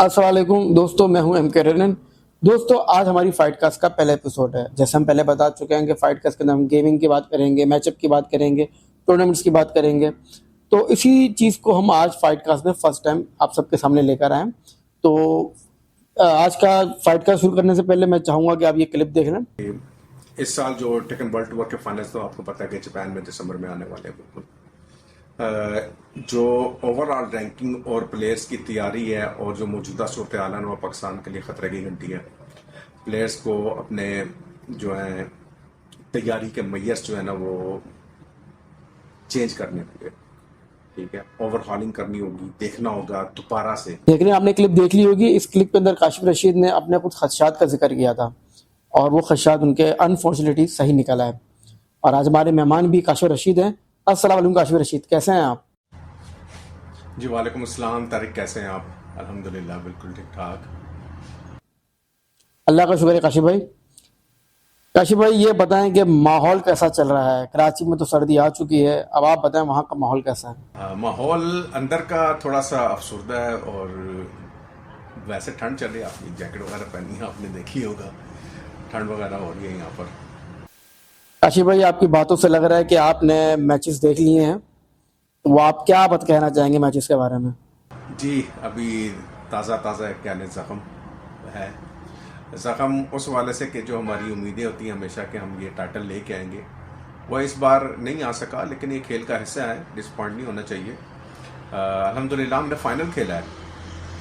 अस्सलाम वालेकुम दोस्तों, मैं हूं MK रनन। दोस्तों, आज हमारी फाइट कास्ट का पहला एपिसोड है। जैसे हम पहले बता चुके हैं कि फाइट कास्ट के अंदर हम गेमिंग की बात करेंगे, मैचअप की बात करेंगे, टूर्नामेंट्स की बात करेंगे। तो इसी चीज़ को हम आज फाइट कास्ट में फर्स्ट टाइम आप सबके सामने लेकर आए हैं। तो आज का फाइट कास्ट शुरू करने से पहले मैं चाहूँगा कि आप ये क्लिप देख लें। इस साल जो टेकन वर्ल्ड टूर के फाइनल्स तो आपको पता है कि जापान में दिसंबर में आने वाले हैं। बिल्कुल जो ओवरऑल रैंकिंग और प्लेयर्स की तैयारी है और जो मौजूदा सूरत हाल है वो पाकिस्तान के लिए खतरे की घंटी है। प्लेयर्स को अपने जो है तैयारी के मैयर्स जो है ना वो चेंज करने होंगे। ठीक है, ओवरहॉलिंग करनी होगी, देखना होगा दोबारा से। देख रहे हैं, आपने क्लिप देख ली होगी। इस क्लिप के अंदर काशिफ रशीद ने अपने कुछ खदशात का जिक्र किया था और वो खदशात उनके अनफॉर्चुनेटली सही निकला है। और आज हमारे मेहमान भी काशिफ रशीद हैं। अस्सलाम वालेकुम काशिफ रशीद, कैसे हैं आप? जी वालेकुम अस्सलाम तारिक, कैसे हैं आप? अल्हम्दुलिल्लाह बिल्कुल ठीक ठाक। अल्लाह का शुक्र है काशिफ भाई। काशिफ भाई, ये बताएं कि माहौल कैसा चल रहा है? कराची में तो सर्दी आ चुकी है, अब आप बताएं वहाँ का माहौल कैसा है? माहौल अंदर का थोड़ा सा अफसुर्दा है और वैसे ठंड चल रही है। आपने जैकेट वगैरह पहनी है, आपने देखी होगा, ठंड वगैरह हो रही है यहाँ पर। काशिफ भाई, आपकी बातों से लग रहा है कि आपने मैचेस देख लिए हैं, तो वो आप क्या बात कहना चाहेंगे मैचेस के बारे में? जी, अभी ताज़ा ताज़ा क्या ज़ख्म है। ज़ख्म उस वाले से कि जो हमारी उम्मीदें होती हैं हमेशा कि हम ये टाइटल लेके आएंगे, वह इस बार नहीं आ सका। लेकिन ये खेल का हिस्सा है, डिसपॉइंट नहीं होना चाहिए। अल्हम्दुलिल्लाह हमने फाइनल खेला है,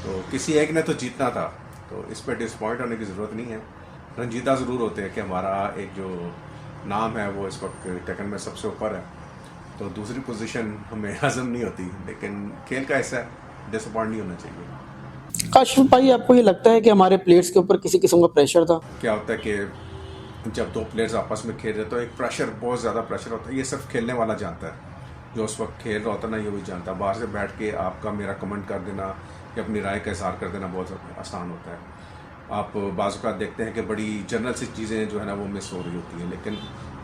तो किसी एक ने तो जीतना था, तो इस पर डिसपॉइंट होने की ज़रूरत नहीं है। रंजीदा ज़रूर होते हैं कि हमारा एक जो नाम है वो इस वक्त टेकन में सबसे ऊपर है, तो दूसरी पोजीशन हमें हजम नहीं होती। लेकिन खेल का हिस्सा है, डिसअपॉइंट नहीं होना चाहिए। काशिफ भाई, आपको ये लगता है कि हमारे प्लेयर्स के ऊपर किसी किस्म का प्रेशर था? क्या होता है कि जब दो प्लेयर्स आपस में खेल रहे तो एक प्रेशर, बहुत ज़्यादा प्रेशर होता है। ये सिर्फ खेलने वाला जानता है, जो उस वक्त खेल रहा होता है ना, ये भी जानता है। बाहर से बैठ के आपका मेरा कमेंट कर देना या अपनी राय का इज़हार कर देना बहुत आसान होता है। आप बाज़ देखते हैं कि बड़ी जनरल सी चीज़ें जो है ना वो मिस हो रही होती हैं, लेकिन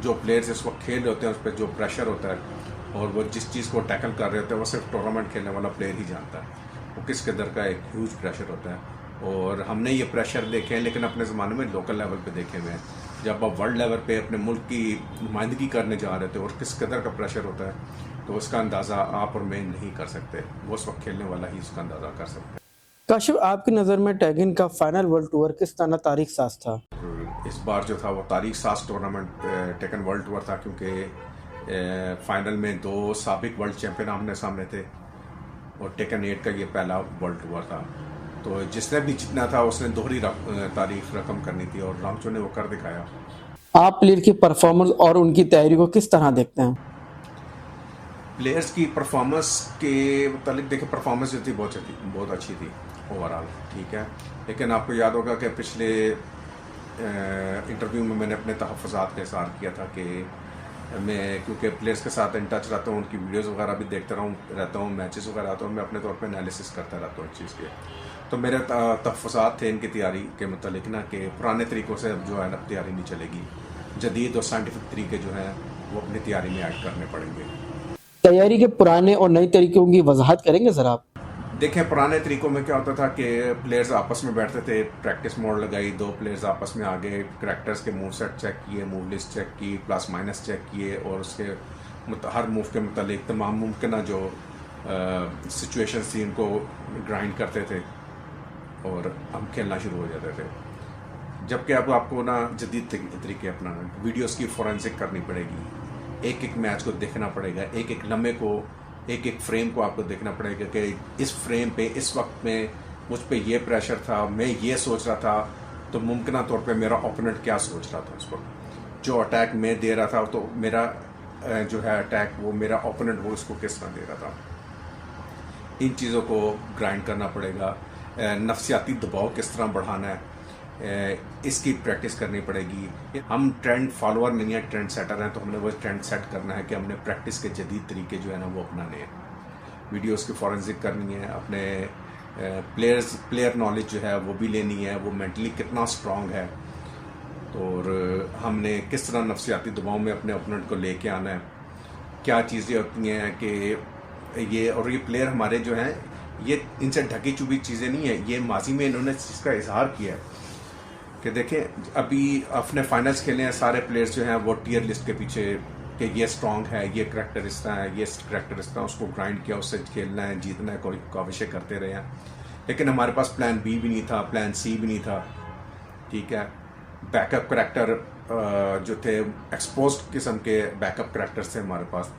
जो प्लेयर्स इस वक्त खेल रहे होते हैं उस पर जो प्रेशर होता है और वो जिस चीज़ को टैकल कर रहे होते हैं वो सिर्फ टूर्नामेंट खेलने वाला प्लेयर ही जानता है वो किस कदर का एक ह्यूज प्रेशर होता है। और हमने ये प्रेशर देखे हैं, लेकिन अपने ज़माने में लोकल लेवल पे देखे हुए हैं। जब आप वर्ल्ड लेवल पे अपने मुल्क की नुमाइंदगी करने जा रहे थे और किस कदर का प्रेशर होता है, तो उसका अंदाज़ा आप और मैं नहीं कर सकते, वो उस वक्त खेलने वाला ही उसका अंदाज़ा कर सकते हैं। काशिफ, आपकी नज़र में टैगिन का फाइनल वर्ल्ड टूर किस तरह तारीख साज था? इस बार जो था वो तारीख साज टूर्नामेंट टेकन वर्ल्ड टूर था, क्योंकि फाइनल में दो साबिक वर्ल्ड चैंपियन आमने सामने थे और टेकन 8 का ये पहला वर्ल्ड टूर था। तो जिसने भी जीतना था उसने दोहरी तारीख रकम करनी थी और रामचो ने वो कर दिखाया। आप प्लेयर की परफॉर्मेंस और उनकी तैयारी को किस तरह देखते हैं? प्लेयर्स की परफॉर्मेंस के मतलब देखिए, परफॉर्मेंस जो थी बहुत अच्छी थी ओवरऑल, ठीक है। लेकिन आपको याद होगा कि पिछले इंटरव्यू में मैंने अपने तहफ़्फ़ुज़ात का इज़हार किया था कि मैं क्योंकि प्लेयर्स के साथ इन टच रहता हूँ, उनकी वीडियोस वगैरह भी देखता रहता हूँ, मैचेस वगैरह आता हूँ, मैं अपने तौर पे एनालिसिस करता रहता हूँ इस चीज़ के। तो मेरे तहफ़्फ़ुज़ात थे इनकी तैयारी के मतलब ना कि पुराने तरीक़ों से अब जो है ना तैयारी नहीं चलेगी, जदीद और साइंटिफिक तरीके जो हैं वो अपनी तैयारी में ऐड करने पड़ेंगे। तैयारी के पुराने और नए तरीकों की वजाहत करेंगे सर आप? देखें, पुराने तरीकों में क्या होता था कि प्लेयर्स आपस में बैठते थे, प्रैक्टिस मोड लगाई, दो प्लेयर्स आपस में आ गए, करैक्टर्स के मूव सेट चेक किए, मूव लिस्ट चेक की, प्लस माइनस चेक किए और उसके हर मूव के मतलब तमाम मुमकिन जो सिचुएशंस थी उनको ग्राइंड करते थे और हम खेलना शुरू हो जाते थे। जबकि अब आपको ना जदीद तरीके अपनाना, वीडियोस की फोरेंसिक करनी पड़ेगी, एक एक मैच को देखना पड़ेगा, एक एक लम्हे को, एक एक फ्रेम को आपको देखना पड़ेगा कि इस फ्रेम पे इस वक्त में मुझ पे ये प्रेशर था, मैं ये सोच रहा था, तो मुमकिन तौर पे मेरा ओपोनेंट क्या सोच रहा था उस वक्त। जो अटैक मैं दे रहा था तो मेरा जो है अटैक वो मेरा ओपोनेंट वो उसको किस तरह दे रहा था। इन चीज़ों को ग्राइंड करना पड़ेगा। नफसियाती दबाव किस तरह बढ़ाना है, इसकी प्रैक्टिस करनी पड़ेगी। हम ट्रेंड फॉलोअर नहीं है, ट्रेंड सेटर हैं, तो हमने वो ट्रेंड सेट करना है कि हमने प्रैक्टिस के जदीद तरीके जो है ना वो अपनाने हैं। वीडियोस की फॉरेंसिक करनी है, अपने प्लेयर नॉलेज जो है वो भी लेनी है, वो मेंटली कितना स्ट्रांग है और हमने किस तरह नफसियाती दबाव में अपने ओपोनेंट को लेके आना है। क्या चीज़ें होती हैं कि ये प्लेयर हमारे जो हैं ये इनसे ढकी चुभी चीज़ें नहीं है, ये माजी में इन्होंने इस चीज़ का इजहार किया है कि देखें अभी अपने फाइनल्स खेले हैं सारे प्लेयर्स जो हैं वो टियर लिस्ट के पीछे कि ये स्ट्रॉन्ग है, ये करैक्टर इस तरह है, ये करैक्टर इस तरह, उसको ग्राइंड किया, उससे खेलना है, जीतना है, कोई काविशें करते रहे हैं। लेकिन हमारे पास प्लान बी भी नहीं था, प्लान सी भी नहीं था, ठीक है। बैकअप करैक्टर जो थे एक्सपोज किस्म के बैकअप करैक्टर्स थे हमारे पास,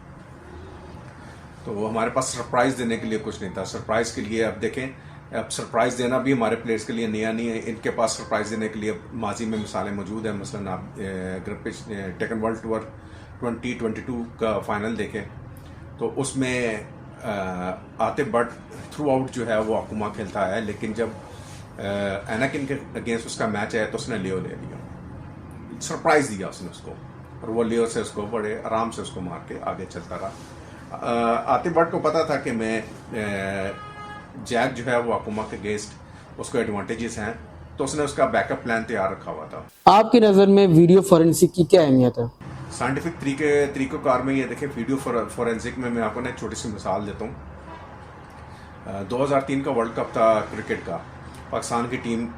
तो हमारे पास सरप्राइज़ देने के लिए कुछ नहीं था। सरप्राइज़ के लिए अब देखें, अब सरप्राइज़ देना भी हमारे प्लेयर्स के लिए नया नहीं है, इनके पास सरप्राइज़ देने के लिए माजी में मिसालें मौजूद हैं। मसलन आप टेकन वर्ल्ड टूर 2022 का फाइनल देखें तो उसमें आते बट थ्रू आउट जो है वो अकुमा खेलता है, लेकिन जब एनाकिन के अगेंस्ट उसका मैच आया तो उसने लियो ले लिया, सरप्राइज़ दिया उसने उसको, और वो लियो से उसको बड़े आराम से उसको मार के आगे चलता रहा। आतिफ भट्ट को पता था कि मैं जैक जो है वो अकुमा के अगेंस्ट उसको एडवांटेजेस हैं, तो उसने उसका बैकअप प्लान तैयार रखा हुआ था। आपकी नज़र में वीडियो फोरेंसिक की क्या अहमियत है? साइंटिफिक तरीक़ोकार में ये देखें, वीडियो फोरेंसिक में मैं आपको ना एक छोटी सी मिसाल देता हूँ। 2003 का वर्ल्ड कप था क्रिकेट का, पाकिस्तान की टीम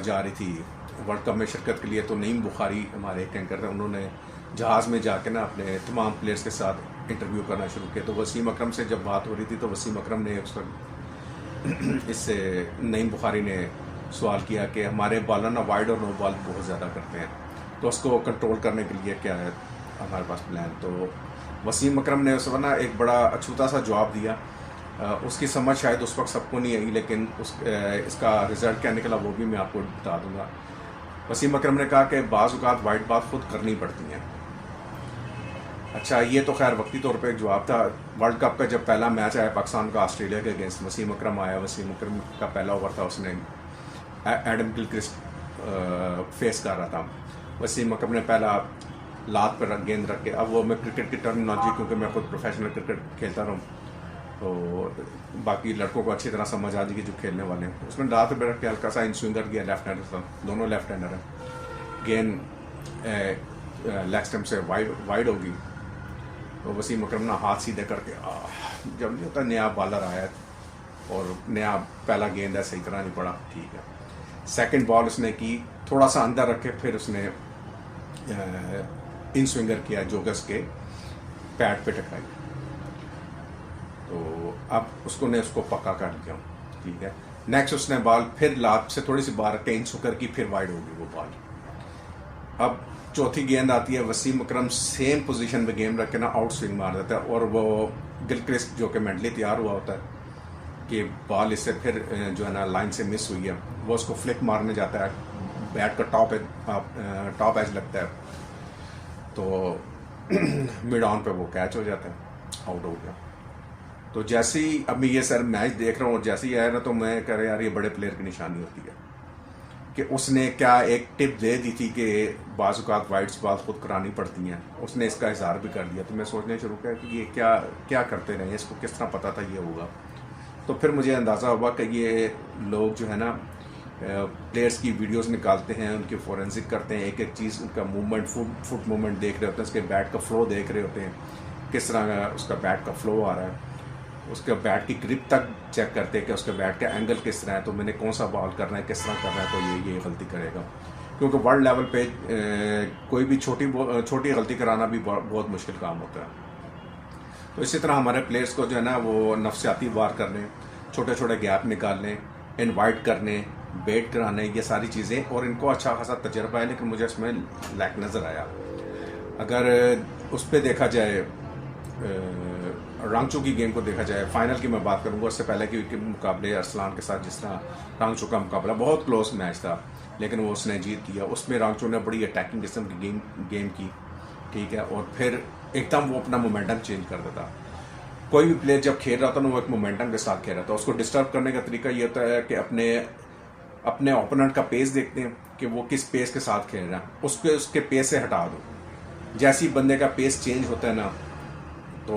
जा रही थी वर्ल्ड कप में शिरकत के लिए, तो नईम बुखारी हमारे एक एंकर थे, उन्होंने जहाज़ में जाके ना अपने तमाम प्लेयर्स के साथ इंटरव्यू करना शुरू किया। तो वसीम अकरम से जब बात हो रही थी तो वसीम अकरम ने उस वक्त इससे नईम बुखारी ने सवाल किया कि हमारे बॉलर ना वाइड और नो बॉल बहुत ज़्यादा करते हैं, तो उसको कंट्रोल करने के लिए क्या है हमारे पास प्लान। तो वसीम अकरम ने उस वक्त ना एक बड़ा अछूता सा जवाब दिया। उसकी समझ शायद उस वक्त सबको नहीं आई, लेकिन इसका रिजल्ट क्या निकला वो भी मैं आपको बता दूंगा। वसीम अकरम ने कहा कि बाज़ औक़ात वाइड बात खुद करनी पड़ती हैं। अच्छा, ये तो खैर वक्ती तौर पे एक जवाब था। वर्ल्ड कप का जब पहला मैच आया पाकिस्तान का ऑस्ट्रेलिया के अगेंस्ट, वसीम अकरम आया, वसीम अकरम का पहला ओवर था, उसने एडम गिलक्रिस्ट फेस कर रहा था। वसीम अकरम ने पहला लात पर गेंद रख के, अब वो मैं क्रिकेट की टर्मिनोलॉजी क्योंकि मैं खुद प्रोफेशनल क्रिकेट खेलता रहा हूँ तो बाकी लड़कों को अच्छी तरह समझ आ जाएगी जो खेलने वाले हैं, उसमें लात पर रख के हल्का सा इन स्विंगर किया, लेफ्ट हैंडर था, दोनों लेफ्ट हैंडर हैं, गेंद लेग स्टंप से वाइड होगी। तो वसीम अकरम ना हाथ सीधे करके जब नहीं होता नया बॉलर आया और नया पहला गेंद है सही तरह नहीं पड़ा, ठीक है। सेकंड बॉल उसने की, थोड़ा सा अंदर रखे, फिर उसने इन स्विंगर किया, जोगस के पैड पे टकराई, तो अब उसको पक्का कर लिया, ठीक है। नेक्स्ट उसने बॉल फिर लात से थोड़ी सी बाहर रख के इन स्विंगर की, फिर वाइड होगी वो बॉल। अब चौथी गेंद आती है, वसीम अकरम सेम पोजीशन पे गेम रख के ना आउट स्विंग मार देता है, और वो गिलक्रिस्ट जो कि मेंटली तैयार हुआ होता है कि बॉल इससे फिर जो है ना लाइन से मिस हुई है, वो उसको फ्लिक मारने जाता है, बैट का टॉप एज लगता है, तो मिड ऑन पे वो कैच हो जाता है, आउट हो गया। तो जैसे ही अब मैं ये सर मैच देख रहा हूँ, जैसे ही आया ना तो मैं कह रहा यार ये बड़े प्लेयर की निशानी होती है कि उसने क्या एक टिप दे दी थी कि बाज़ औक़ात वाइड्स बॉल खुद करानी पड़ती हैं, उसने इसका इज़हार भी कर दिया। तो मैं सोचने शुरू किया कि ये क्या करते रहे, इसको किस तरह पता था ये होगा। तो फिर मुझे अंदाज़ा हुआ कि ये लोग जो है ना प्लेयर्स की वीडियोस निकालते हैं, उनके फोरेंसिक करते हैं, एक एक चीज़ उनका मूवमेंट, फुट मूवमेंट देख रहे होते हैं, उसके बैट का फ्लो देख रहे होते हैं, किस तरह उसका बैट का फ्लो आ रहा है, उसके बैट की ग्रिप तक चेक करते हैं कि उसके बैट का एंगल किस तरह है, तो मैंने कौन सा बॉल करना है, किस तरह करना है, तो ये गलती करेगा। क्योंकि वर्ल्ड लेवल पे कोई भी छोटी गलती कराना भी बहुत मुश्किल काम होता है। तो इसी तरह हमारे प्लेयर्स को जो है ना वो नफसियाती वार करने, छोटे छोटे गैप निकालने, इनवाइट करने, बेट कराने, ये सारी चीज़ें, और इनको अच्छा खासा तजर्बा है, लेकिन मुझे इसमें लैक नज़र आया। अगर उस पर देखा जाए, रांगचू की गेम को देखा जाए, फाइनल की मैं बात करूंगा, उससे पहले के मुकाबले अरसलान के साथ जिस तरह रांगचू का मुकाबला बहुत क्लोज मैच था, लेकिन वो उसने जीत लिया। उसमें रांगचू ने बड़ी अटैकिंग किस्म की गेम की, ठीक है, और फिर एकदम वो अपना मोमेंटम चेंज कर देता। कोई भी प्लेयर जब खेल रहा था ना वो एक मोमेंटम के साथ खेल रहा था। उसको डिस्टर्ब करने का तरीका ये होता है कि अपने ओपोनेंट का पेस देखते हैं कि वो किस पेस के साथ खेल रहा है, उसके पेस से हटा दो। जैसे ही बंदे का पेस चेंज होता है ना तो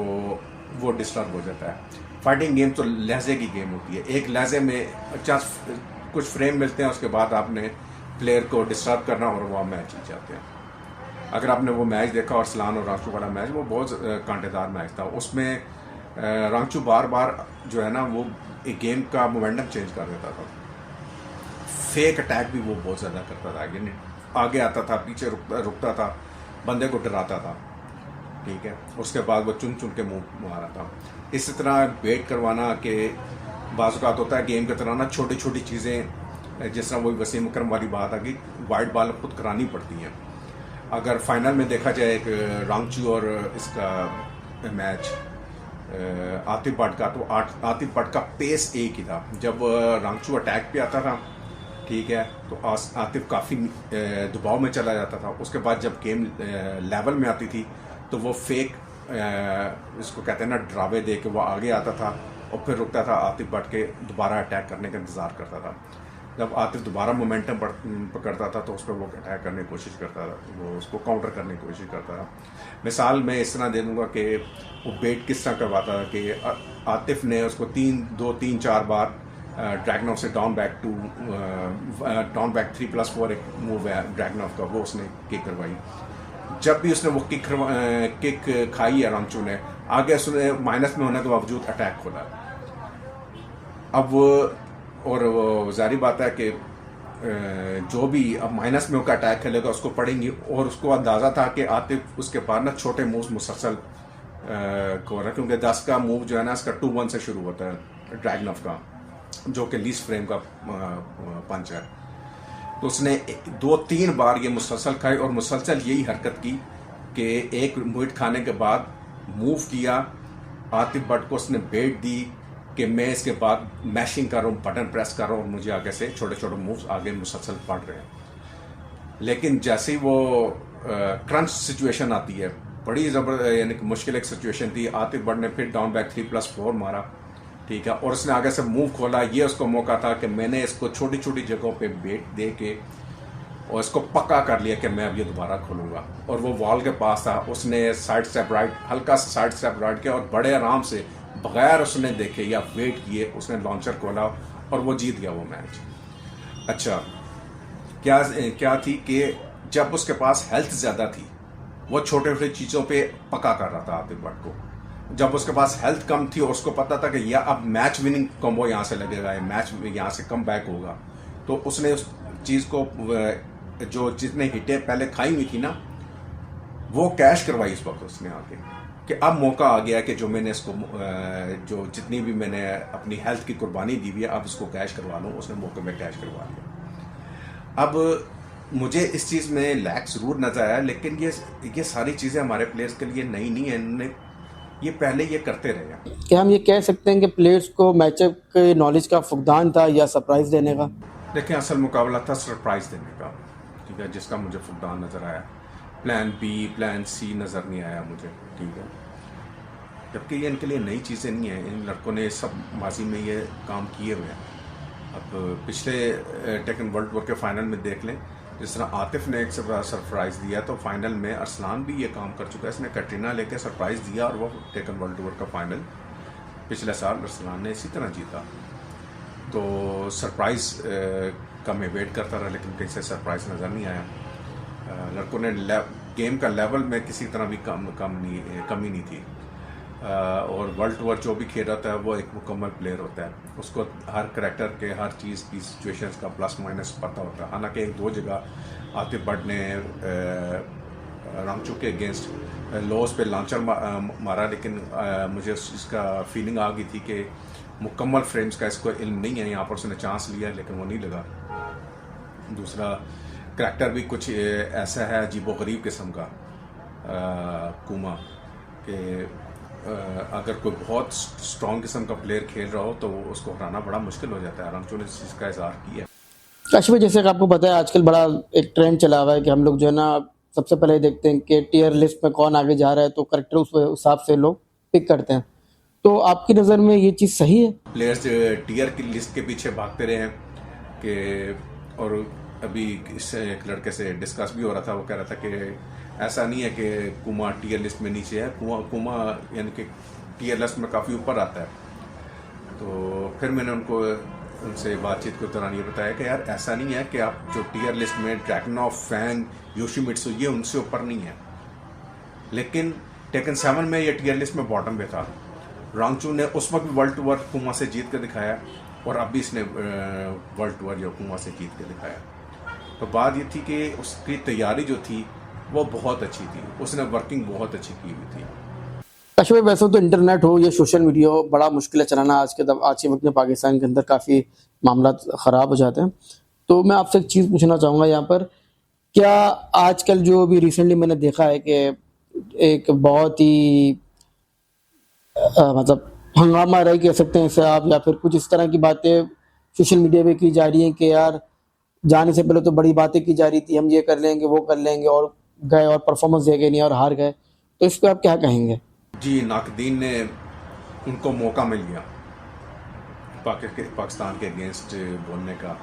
वो डिस्टर्ब हो जाता है। फाइटिंग गेम तो लहजे की गेम होती है, एक लहजे में कुछ फ्रेम मिलते हैं, उसके बाद आपने प्लेयर को डिस्टर्ब करना और वो मैच जीत जाते हैं। अगर आपने वो मैच देखा और सलान और रांचू वाला मैच, वो बहुत कांटेदार मैच था। उसमें रांचू बार बार जो है ना वो एक गेम का मोमेंटम चेंज कर देता था। फेक अटैक भी वो बहुत ज़्यादा करता था, यानी आगे आता था, पीछे रुकता था, बंदे को डराता था, ठीक है। उसके बाद वो चुन चुन के मुंह मारा था। इसी तरह वेट करवाना कि बाज़-औक़ात होता है गेम की तरह ना, छोटी छोटी चीज़ें, जिस तरह वही वसीम अकरम वाली बात आ गई, वाइट बॉल खुद करानी पड़ती हैं। अगर फाइनल में देखा जाए एक रांगचू और इसका मैच आतिफ भट्ट का, तो आतिफ भट्ट का पेस एक ही था। जब रांगचू अटैक पे आता था, ठीक है, तो आतिफ काफ़ी दबाव में चला जाता था। उसके बाद जब गेम लेवल में आती थी तो वो फेक, इसको कहते हैं ना, ड्रावे दे के वो आगे आता था और फिर रुकता था, आतिफ भट्ट के दोबारा अटैक करने का इंतज़ार करता था। जब आतिफ दोबारा मोमेंटम पकड़ता था तो उस पर वो अटैक करने की कोशिश करता था, वो उसको काउंटर करने की कोशिश करता था। मिसाल मैं इस तरह दे दूँगा कि वो बेट किस तरह करवाता था कि आतिफ ने उसको 2-3-4 बार ड्रैगनॉफ से डाउन बैक 3+4 एक मूव है ड्रैगनॉफ का, वो उसने किक करवाई। जब भी उसने वो किक खाई है रांगचू ने, आगे उसने माइनस में होने के बावजूद अटैक खोला। अब और वो जारी बात है कि जो भी अब माइनस में होकर अटैक खेलेगा उसको पड़ेंगी, और उसको अंदाज़ा था कि आतिफ उसके बाद ना छोटे मूव्स मुसलसल को रहा, क्योंकि 10 का मूव जो है ना इसका 2-1 से शुरू होता है ड्रैगनॉफ का, जो कि लीस्ट फ्रेम का पंच है। तो उसने 2-3 बार ये मुसलसल खाई और मुसलसल यही हरकत की कि एक मिनट खाने के बाद मूव किया, आतिफ भट्ट को उसने बेट दी कि मैं इसके बाद मैशिंग कर रहा हूँ, बटन प्रेस कर रहा हूँ और मुझे आगे से छोटे छोटे मूव्स आगे मुसलसल पड़ रहे हैं। लेकिन जैसे ही वो क्रंच सिचुएशन आती है, बड़ी ज़बरदस्त यानी कि मुश्किल एक सिचुएशन थी, आतिफ भट्ट ने फिर डाउन बैक 3+4 मारा, ठीक है, और उसने आगे से मूव खोला। ये उसको मौका था कि मैंने इसको छोटी छोटी जगहों पे बेट दे के और इसको पक्का कर लिया कि मैं अब ये दोबारा खोलूँगा। और वो वॉल के पास था, उसने साइड स्टेप राइट, हल्का सा साइड स्टेप राइट किया और बड़े आराम से बगैर उसने देखे या वेट किए उसने लॉन्चर खोला और वो जीत गया वो मैच। अच्छा, क्या थी कि जब उसके पास हेल्थ ज़्यादा थी, वो छोटे छोटे चीज़ों पे पक्का कर रहा था आतिफ भट्ट को। जब उसके पास हेल्थ कम थी और उसको पता था कि या अब मैच विनिंग कॉम्बो यहाँ से लगेगा, मैच यहाँ से कम बैक होगा, तो उसने उस चीज़ को, जो जितने हिटें पहले खाई हुई थी ना, वो कैश करवाई इस वक्त उसने आके, कि अब मौका आ गया कि जो मैंने इसको, जो जितनी भी मैंने अपनी हेल्थ की कुर्बानी दी हुई है, अब इसको कैश करवा लूँ। उसने मौके में कैश करवा लिया। अब मुझे इस चीज़ में लैक ज़रूर नजर आया, लेकिन ये सारी चीज़ें हमारे प्लेयर्स के लिए नई नहीं है, इन्होंने ये पहले ये करते रहे हैं। क्या हम ये कह सकते हैं कि प्लेयर्स को मैचअप के नॉलेज का फुकदान था या सरप्राइज देने का? देखिए, असल मुकाबला था सरप्राइज देने का, ठीक है, जिसका मुझे फुकदान नज़र आया। प्लान बी, प्लान सी नज़र नहीं आया मुझे, ठीक है, जबकि ये इनके लिए नई चीज़ें नहीं हैं। इन लड़कों ने सब माजी में ये काम किए हुए हैं। अब पिछले टेकन वर्ल्ड टूर के फाइनल में देख लें, जिस तरह आतिफ ने एक सरप्राइज़ दिया, तो फाइनल में अरसलान भी ये काम कर चुका है। इसने कैटरीना लेके सरप्राइज़ दिया और वो टेकन वर्ल्ड टूर का फाइनल पिछले साल अरसलान ने इसी तरह जीता। तो सरप्राइज़ का मैं वेट करता रहा, लेकिन कहीं से सरप्राइज़ नज़र नहीं आया। लड़कों ने गेम का लेवल में किसी तरह भी कमी नहीं थी। और वर्ल्ड टूर जो भी खेल रहा है वो एक मुकम्मल प्लेयर होता है, उसको हर करैक्टर के, हर चीज़ की, सिचुएशंस का प्लस माइनस पता होता है। हालांकि 1-2 जगह आतिफ भट्ट ने रांगचू के अगेंस्ट लॉस पे लॉन्चर मारा, लेकिन मुझे इसका फीलिंग आ गई थी कि मुकम्मल फ्रेम्स का इसको इल्म नहीं है। यहाँ पर उसने चांस लिया लेकिन वो नहीं लगा। दूसरा करैक्टर भी कुछ ऐसा है अजीबोगरीब किस्म का, कुमा, कि अगर कोई बहुत स्ट्रॉन्ग किस्म का प्लेयर खेल रहा हो तो उसको हराना बड़ा मुश्किल हो जाता है। रांगचू ने इस चीज़ का इज़हार किया। काशिफ भाई, जैसे कि आपको पता है आजकल बड़ा एक ट्रेंड चला हुआ है कि हम लोग जो है ना सबसे पहले देखते हैं कि टियर लिस्ट में कौन आगे जा रहा है, तो करेक्टर उस हिसाब से लोग पिक करते हैं। तो आपकी नज़र में ये चीज़ सही है? प्लेयर्स टियर की लिस्ट के पीछे भागते रहे हैं कि, और अभी एक लड़के से डिस्कस भी हो रहा था, वो कह रहा था कि ऐसा नहीं है कि कुमा टियर लिस्ट में नीचे है, कुमा यानी कि टियर लिस्ट में काफ़ी ऊपर आता है। तो फिर मैंने उनसे बातचीत के दौरान ये बताया कि यार ऐसा नहीं है कि आप जो टियर लिस्ट में ड्रैगनॉफ, फैंग, योशिमित्सु, ये उनसे ऊपर नहीं है, लेकिन टेकन 7 में ये टियर लिस्ट में बॉटम पे था। रांगचू ने उस वक्त वर्ल्ड टूर कुमा से जीत कर दिखाया और अभी इसने वर्ल्ड टूर जो कुमा से जीत के दिखाया। तो बात ये थी कि उसकी तैयारी जो थी वो बहुत अच्छी थी, उसने वर्किंग बहुत अच्छी की हुई थी। काशिफ भाई, वैसे तो इंटरनेट हो या सोशल मीडिया हो, बड़ा मुश्किल है चलाना आज के वक्त में। पाकिस्तान के अंदर काफ़ी मामला ख़राब हो जाते हैं। तो मैं आपसे एक चीज़ पूछना चाहूँगा यहाँ पर, क्या आजकल जो भी रिसेंटली मैंने देखा है कि एक बहुत ही मतलब हंगामा रही कह सकते हैं इसे आप, या फिर कुछ इस तरह की बातें सोशल मीडिया पे की जा रही हैं कि यार जाने से पहले तो बड़ी बातें की जा रही थी, हम ये कर लेंगे वो कर लेंगे, और गए और परफॉर्मेंस दे गए नहीं और हार गए। तो इस पर आप क्या कहेंगे? जी, नाकदीन ने उनको मौका मिल गया पाकिस्तान के अगेंस्ट बोलने का।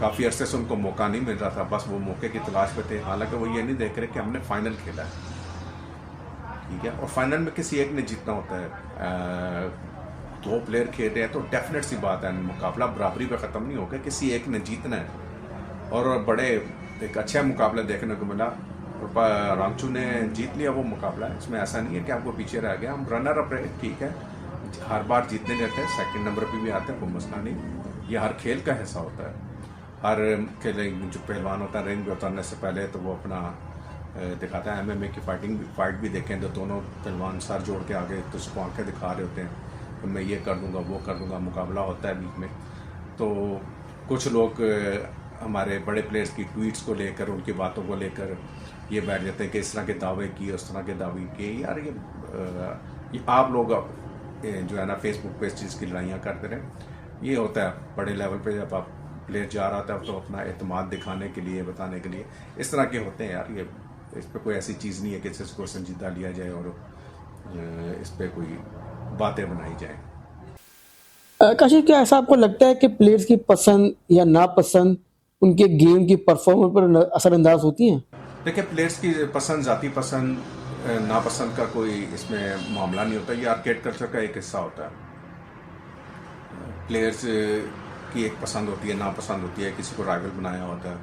काफ़ी अरसे से उनको मौका नहीं मिल रहा था, बस वो मौके की तलाश में थे। हालांकि वो ये नहीं देख रहे कि हमने फाइनल खेला है, ठीक है, और फाइनल में किसी एक ने जीतना होता है। दो प्लेयर खेल रहे हैं तो डेफिनेट सी बात है, मुकाबला बराबरी पे ख़त्म नहीं होगा, किसी एक ने जीतना है। और बड़े एक अच्छा मुकाबला देखने को मिला और रांचू ने जीत लिया वो मुकाबला। इसमें ऐसा नहीं है कि आपको पीछे रह गया, हम रनर अप रहे, ठीक है, हर बार जीतने रहते हैं, सेकंड नंबर पे भी आते हैं, कोई मसला नहीं। ये हर खेल का हिस्सा होता है। हर खेल जो पहलवान होता है रिंग में उतरने से पहले तो वो अपना दिखाता है। MMA की फाइट भी देखें तो दोनों पहलवान सर जोड़ के आगे तो उसको आंखें दिखा रहे होते हैं तो मैं ये कर दूंगा वो कर दूंगा, मुकाबला होता है बीच में। तो कुछ लोग हमारे बड़े प्लेयर्स की ट्वीट्स को लेकर, उनकी बातों को लेकर ये बैठ जाते हैं कि इस तरह के दावे किए, उस तरह के दावे किए। यार ये आप लोग जो है ना फेसबुक पे इस चीज़ की लड़ाइयाँ करते रहे। ये होता है बड़े लेवल पे जब आप प्लेयर जा रहा था तो अपना एतमाद दिखाने के लिए, बताने के लिए इस तरह के होते हैं। यार ये इस पे कोई ऐसी चीज़ नहीं है कि इसको संजीदा लिया जाए और इस पे कोई बातें बनाई जाए। काशिफ, क्या ऐसा आपको लगता है कि प्लेयर्स की पसंद या नापसंद उनके गेम की परफॉर्मेंस पर असरअंदाज होती हैं? देखिए, प्लेयर्स की पसंद, ज़ाती पसंद नापसंद का कोई इसमें मामला नहीं होता। ये आर्केड कल्चर का एक हिस्सा होता है। प्लेयर्स की एक पसंद होती है, नापसंद होती है, किसी को राइवल बनाया होता है,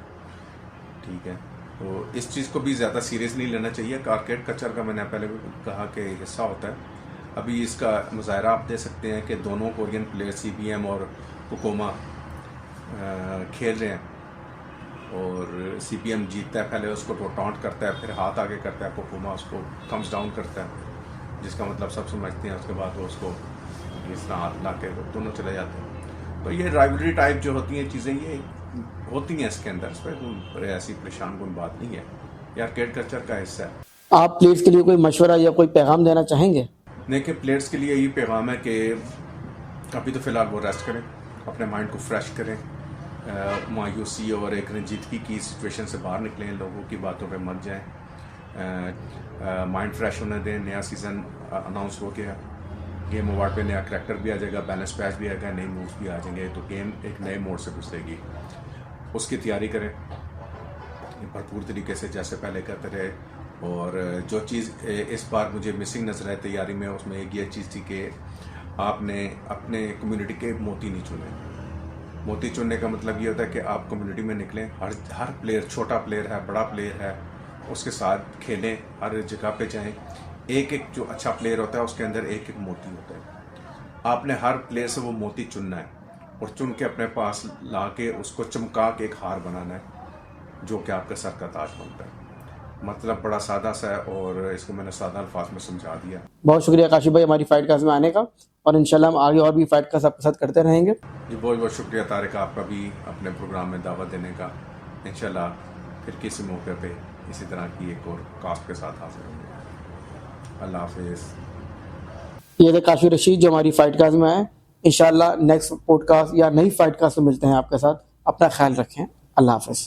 ठीक है। तो इस चीज़ को भी ज़्यादा सीरियस नहीं लेना चाहिए। आर्केड कल्चर का मैंने पहले भी कहा कि हिस्सा होता है। अभी इसका मुजाहरा आप दे सकते हैं कि दोनों कोरियन प्लेयर CPM और कोकोमा खेल रहे हैं और CPM जीतता है, पहले उसको टॉन्ट करता है, फिर हाथ आगे करता है, कोकोमा उसको थम्स डाउन करता है, जिसका मतलब सब समझते हैं। उसके बाद वो उसको इस तरह हाथ ला के दोनों चले जाते हैं। तो ये राइवलरी टाइप जो होती हैं चीज़ें, ये होती हैं इसके अंदर, इस पर ऐसी परेशान कोई बात नहीं है। ये आर्केड कल्चर का हिस्सा है। आप प्लेयर्स के लिए कोई मशवरा या कोई पैगाम देना चाहेंगे? देखिए, प्लेयर्स के लिए यही पैगाम है कि अभी तो फ़िलहाल वो रेस्ट करें, अपने माइंड को फ्रेश करें, मायूसी और एक रंजीदगी की सिचुएशन से बाहर निकलें, लोगों की बातों पे मत जाएं, माइंड फ्रेश होने दें। नया सीज़न अनाउंस हो गया, गेम अवार्ड पे नया करैक्टर भी आ जाएगा, बैलेंस पैच भी आएगा, नए मूव्स भी आ जाएंगे, तो गेम एक नए मोड से घुसेगी। उसकी तैयारी करें भरपूर तरीके से, जैसे पहले करते रहे। और जो चीज़ इस बार मुझे मिसिंग नजर आए तैयारी में, उसमें एक ये चीज़ थी कि आपने अपने कम्युनिटी के मोती नहीं चुने। मोती चुनने का मतलब ये होता है कि आप कम्युनिटी में निकलें, हर प्लेयर, छोटा प्लेयर है, बड़ा प्लेयर है, उसके साथ खेलें, हर जगह पे जाएं। एक एक जो अच्छा प्लेयर होता है उसके अंदर एक एक मोती होता है। आपने हर प्लेयर से वो मोती चुनना है और चुन के अपने पास ला के उसको चमका के एक हार बनाना है, जो कि आपका सर का ताज बनता है। मतलब बड़ा सादा सा है और इसको मैंने सादा अल्फाज में समझा दिया। बहुत शुक्रिया काशिफ भाई हमारी फाइट कास्ट में आने का, और इंशाल्लाह हम आगे और भी फाइट कास्ट आपके साथ करते रहेंगे। जी, बहुत बहुत शुक्रिया तारिक, आपका भी अपने प्रोग्राम में दावत देने का। इंशाल्लाह फिर किसी मौके पे इसी तरह की एक और कास्ट के साथ हाजिर होंगे। अल्लाह हाफिज़। ये थे काशिफ रशीद जो हमारी फाइट कास्ट में आए। इंशाल्लाह नेक्स्ट पॉडकास्ट या नई फाइट कास्ट में मिलते हैं आपके साथ। अपना ख्याल रखें। अल्लाह हाफिज़।